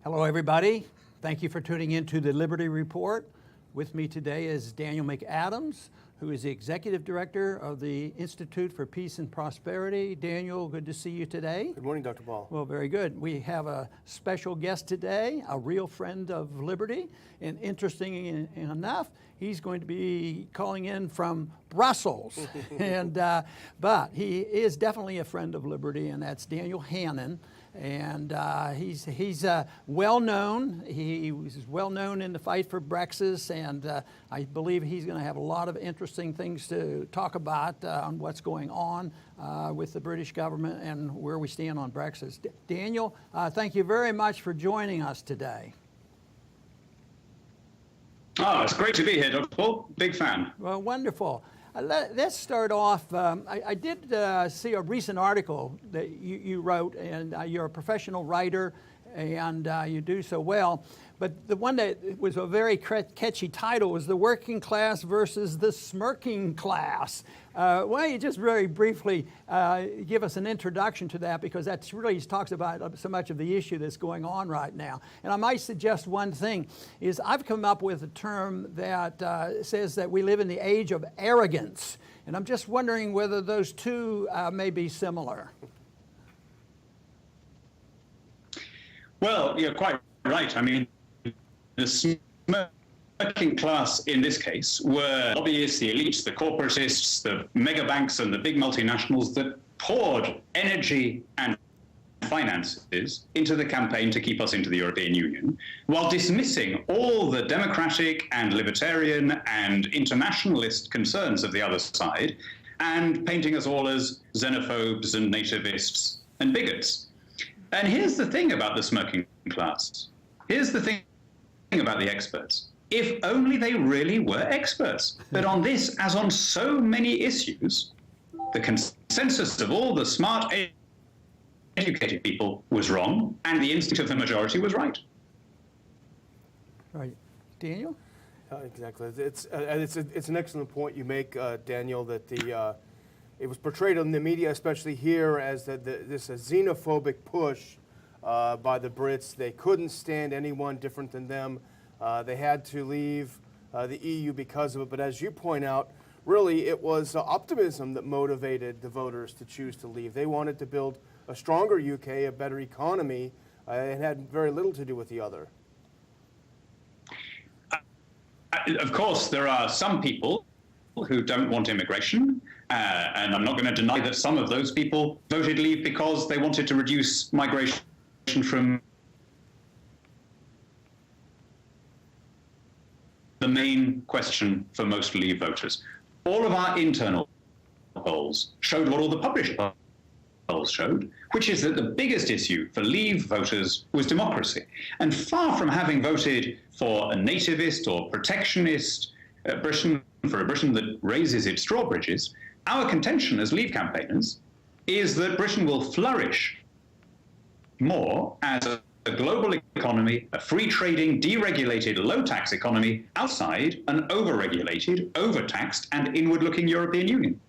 Hello, everybody. Thank you for tuning in to the Liberty Report. With me today is Daniel McAdams, who is the Executive Director of the Institute for Peace and Prosperity. Daniel, good to see you today. Good morning, Dr. Ball. Well, very good. We have a special guest today, a real friend of Liberty, and interesting enough, he's going to be calling in from Brussels. But he is definitely a friend of Liberty, and that's Daniel Hannan. And he's well known. He was well known in the fight for BREXIT, and I believe he's going to have a lot of interesting things to talk about on what's going on with the British government and where we stand on BREXIT. Daniel, thank you very much for joining us today. Oh, it's great to be here, Dr. Paul. Big fan. Well, wonderful. Let's start off. I did see a recent article that you wrote, and you're a professional writer, and you do so well. But the one that was a very catchy title was "The Working Class versus the Smirking Class." Why don't you just very briefly give us an introduction to that, because that really talks about so much of the issue that's going on right now. And I might suggest one thing is I've come up with a term that says that we live in the age of arrogance. And I'm just wondering whether those two may be similar. Well, you're quite right. I mean, the smirking class in this case were lobbyists, the elites, the corporatists, the mega banks, and the big multinationals that poured energy and finances into the campaign to keep us into the European Union, while dismissing all the democratic and libertarian and internationalist concerns of the other side, and painting us all as xenophobes and nativists and bigots. And here's the thing about the smirking class. Here's the thing about the experts. If only they really were experts. But on this, as on so many issues, the consensus of all the smart, educated people was wrong, and the instinct of the majority was right. Right. Daniel? Exactly. It's an excellent point you make, Daniel, that it was portrayed in the media, especially here, as this xenophobic push by the Brits. They couldn't stand anyone different than them. They had to leave the EU because of it. But as you point out, really it was optimism that motivated the voters to choose to leave. They wanted to build a stronger UK, a better economy. It had very little to do with the other. Of course, there are some people who don't want immigration, and I'm not going to deny that some of those people voted leave because they wanted to reduce migration from the main question for most Leave voters. All of our internal polls showed what all the published polls showed, which is that the biggest issue for Leave voters was democracy. And far from having voted for a nativist or protectionist Britain, for a Britain that raises its drawbridges, our contention as Leave campaigners is that Britain will flourish more as a global economy, a free trading, deregulated, low-tax economy outside an over-regulated, overtaxed, and inward-looking European Union.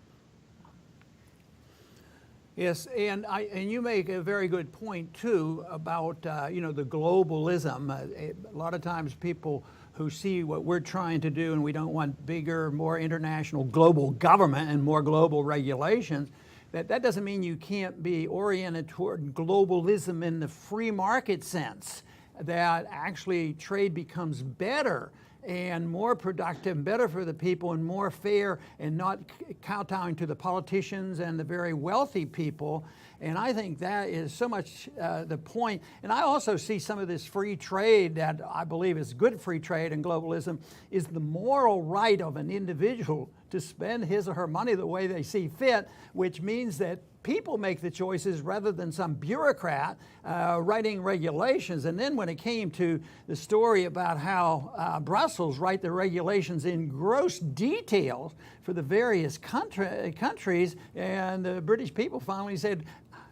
Yes, and you make a very good point too about the globalism. A lot of times people who see what we're trying to do, and we don't want bigger, more international global government and more global regulations, that doesn't mean you can't be oriented toward globalism in the free market sense, that actually trade becomes better and more productive and better for the people and more fair and not kowtowing to the politicians and the very wealthy people. And I think that is so much the point. And I also see some of this free trade that I believe is good free trade and globalism is the moral right of an individual to spend his or her money the way they see fit, which means that people make the choices rather than some bureaucrat writing regulations. And then when it came to the story about how Brussels write the regulations in gross detail for the various countries, and the British people finally said,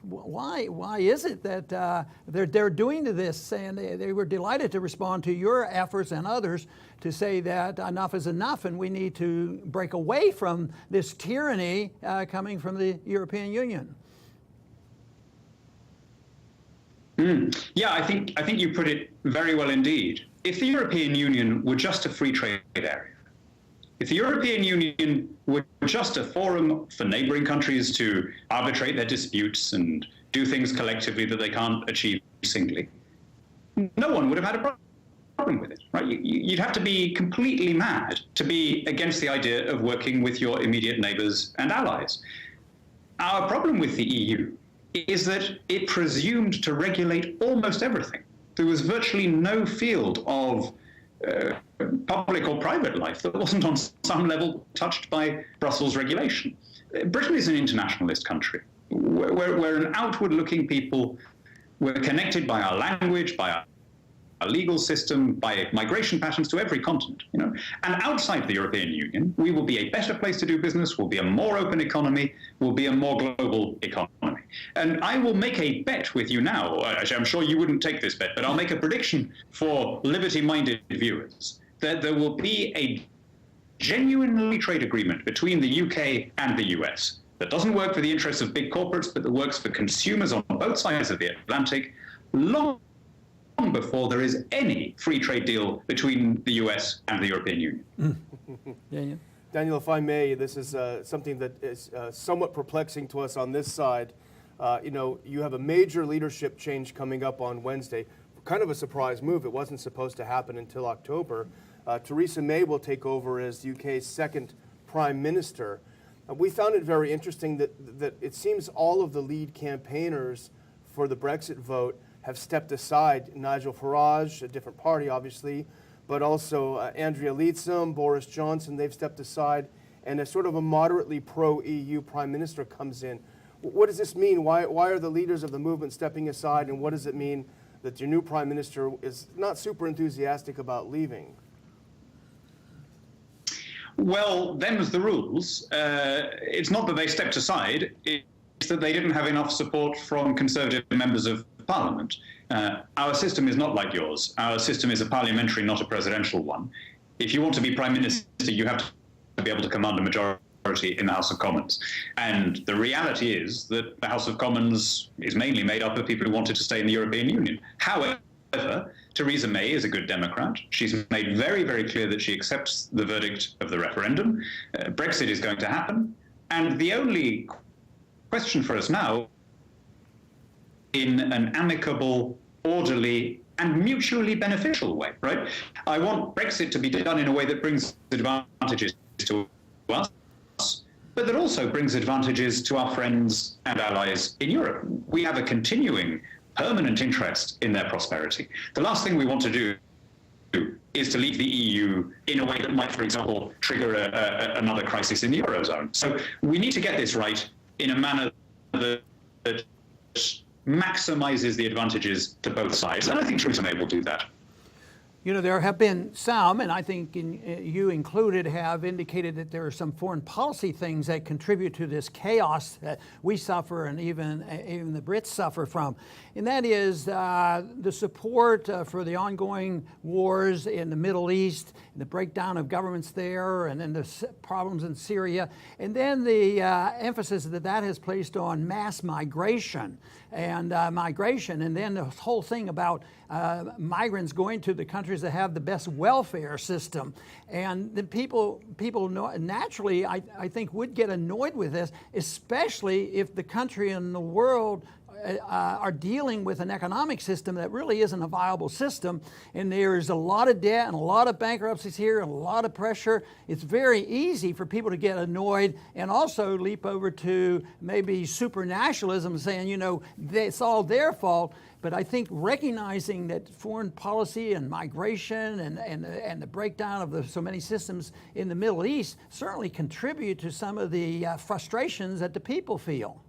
why is it that they're doing this? And they were delighted to respond to your efforts and others to say that enough is enough and we need to break away from this tyranny coming from the European Union. Yeah, I think you put it very well indeed. If the European Union were just a free trade area, if the European Union were just a forum for neighboring countries to arbitrate their disputes and do things collectively that they can't achieve singly, no one would have had a problem with it, right? You'd have to be completely mad to be against the idea of working with your immediate neighbors and allies. Our problem with the EU is that it presumed to regulate almost everything. There was virtually no field of public or private life that wasn't on some level touched by Brussels regulation. Britain is an internationalist country. We're an outward-looking people. We're connected by our language, by our legal system, by migration patterns to every continent. And outside the European Union, we will be a better place to do business, we'll be a more open economy, we'll be a more global economy. And I will make a bet with you now. Actually, I'm sure you wouldn't take this bet, but I'll make a prediction for liberty-minded viewers that there will be a genuinely trade agreement between the UK and the US that doesn't work for the interests of big corporates, but that works for consumers on both sides of the Atlantic, long before there is any free trade deal between the US and the European Union. Yeah. Daniel, if I may, this is something that is somewhat perplexing to us on this side. You have a major leadership change coming up on Wednesday. Kind of a surprise move. It wasn't supposed to happen until October. Theresa May will take over as the UK's second Prime Minister. We found it very interesting that it seems all of the lead campaigners for the Brexit vote have stepped aside. Nigel Farage, a different party, obviously, but also Andrea Leadsom, Boris Johnson, they've stepped aside, and a sort of a moderately pro-EU Prime Minister comes in. What does this mean? Why are the leaders of the movement stepping aside, and what does it mean that your new Prime Minister is not super enthusiastic about leaving? Well, them's the rules. It's not that they stepped aside, it's that they didn't have enough support from Conservative members of Parliament. Our system is not like yours. Our system is a parliamentary, not a presidential one. If you want to be Prime Minister, you have to be able to command a majority in the House of Commons. And the reality is that the House of Commons is mainly made up of people who wanted to stay in the European Union. However, Theresa May is a good Democrat. She's made very, very clear that she accepts the verdict of the referendum. Brexit is going to happen. And the only question for us now, in an amicable, orderly, and mutually beneficial way, right? I want Brexit to be done in a way that brings advantages to us, but that also brings advantages to our friends and allies in Europe. We have a continuing, permanent interest in their prosperity. The last thing we want to do is to leave the EU in a way that might, for example, trigger another crisis in the Eurozone. So we need to get this right in a manner that maximizes the advantages to both sides. And I think Theresa May will do that. There have been some, and I think you included, have indicated that there are some foreign policy things that contribute to this chaos that we suffer and even the Brits suffer from. And that is the support for the ongoing wars in the Middle East, the breakdown of governments there, and then the problems in Syria. And then the emphasis that has placed on mass migration, and then the whole thing about migrants going to the countries that have the best welfare system. And the people naturally, I think, would get annoyed with this, especially if the country and the world are dealing with an economic system that really isn't a viable system, and there's a lot of debt and a lot of bankruptcies here and a lot of pressure. It's very easy for people to get annoyed and also leap over to maybe supranationalism, saying, it's all their fault. But I think recognizing that foreign policy and migration and the breakdown of so many systems in the Middle East certainly contribute to some of the frustrations that the people feel.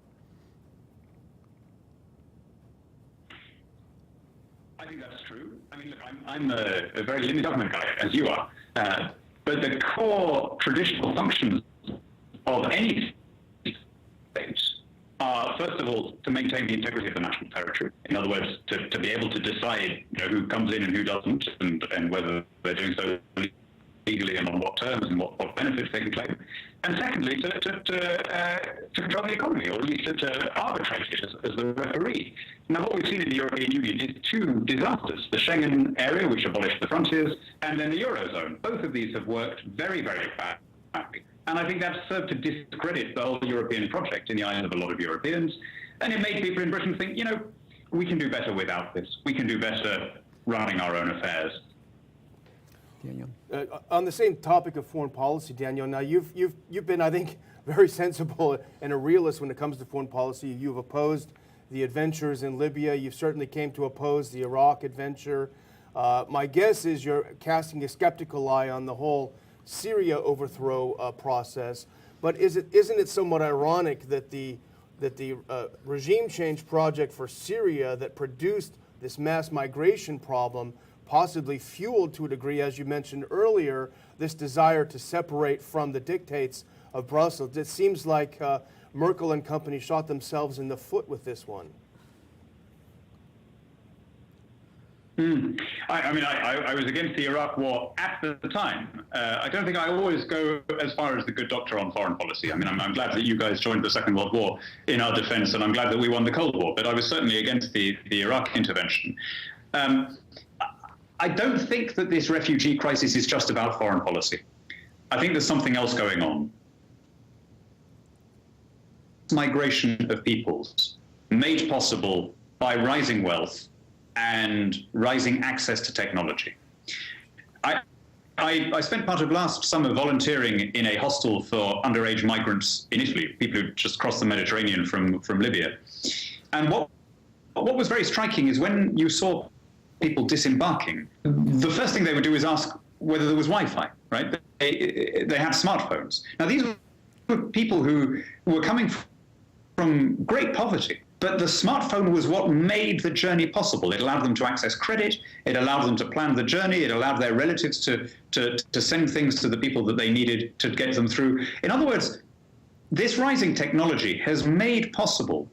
I think that's true. I mean, look, I'm a very limited government guy, as you are. But the core traditional functions of any state are, first of all, to maintain the integrity of the national territory. In other words, to be able to decide who comes in and who doesn't, and whether they're doing so legally and on what terms and what benefits they can claim. And secondly, to control the economy, or at least to arbitrate it as the referee. Now, what we've seen in the European Union is two disasters: the Schengen area, which abolished the frontiers, and then the Eurozone. Both of these have worked very, very badly. And I think that's served to discredit the whole European project in the eyes of a lot of Europeans. And it made people in Britain think, you know, we can do better without this. We can do better running our own affairs. Daniel. On the same topic of foreign policy, Daniel, now you've been, I think, very sensible and a realist when it comes to foreign policy. You've opposed the adventures in Libya. You certainly came to oppose the Iraq adventure. My guess is you're casting a skeptical eye on the whole Syria overthrow process. But isn't it somewhat ironic that the regime change project for Syria that produced this mass migration problem possibly fueled, to a degree, as you mentioned earlier, this desire to separate from the dictates of Brussels? It seems like Merkel and company shot themselves in the foot with this one. I was against the Iraq war at the time. I don't think I always go as far as the good doctor on foreign policy. I mean, I'm glad that you guys joined the Second World War in our defense, and I'm glad that we won the Cold War, but I was certainly against the Iraq intervention. I don't think that this refugee crisis is just about foreign policy. I think there's something else going on. Migration of peoples made possible by rising wealth and rising access to technology. I spent part of last summer volunteering in a hostel for underage migrants in Italy, people who just crossed the Mediterranean from Libya. And what was very striking is when you saw people disembarking, the first thing they would do is ask whether there was Wi-Fi, right? They had smartphones. Now, these were people who were coming from great poverty, but the smartphone was what made the journey possible. It allowed them to access credit, it allowed them to plan the journey, it allowed their relatives to send things to the people that they needed to get them through. In other words, this rising technology has made possible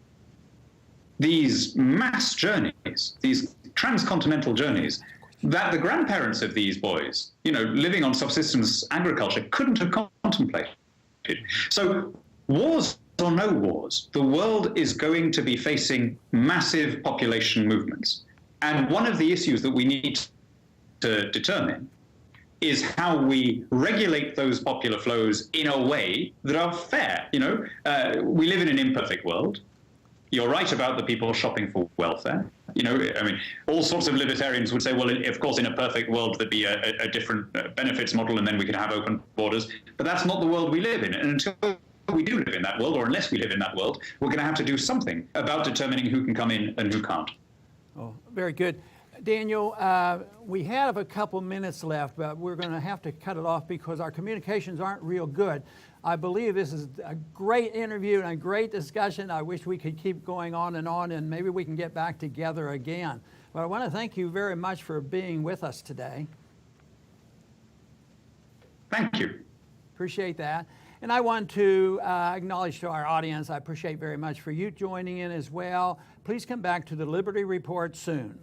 these mass journeys, these transcontinental journeys, that the grandparents of these boys, you know, living on subsistence agriculture, couldn't have contemplated. So wars or no wars, the world is going to be facing massive population movements. And one of the issues that we need to determine is how we regulate those popular flows in a way that are fair. You know, we live in an imperfect world. You're right about the people shopping for welfare. You know, I mean, all sorts of libertarians would say, well, of course, in a perfect world, there'd be a different benefits model, and then we could have open borders. But that's not the world we live in. And until we do live in that world, or unless we live in that world, we're going to have to do something about determining who can come in and who can't. Oh, very good. Daniel, we have a couple minutes left, but we're going to have to cut it off because our communications aren't real good. I believe this is a great interview and a great discussion. I wish we could keep going on, and maybe we can get back together again. But I want to thank you very much for being with us today. Thank you. Appreciate that. And I want to acknowledge to our audience, I appreciate very much for you joining in as well. Please come back to the Liberty Report soon.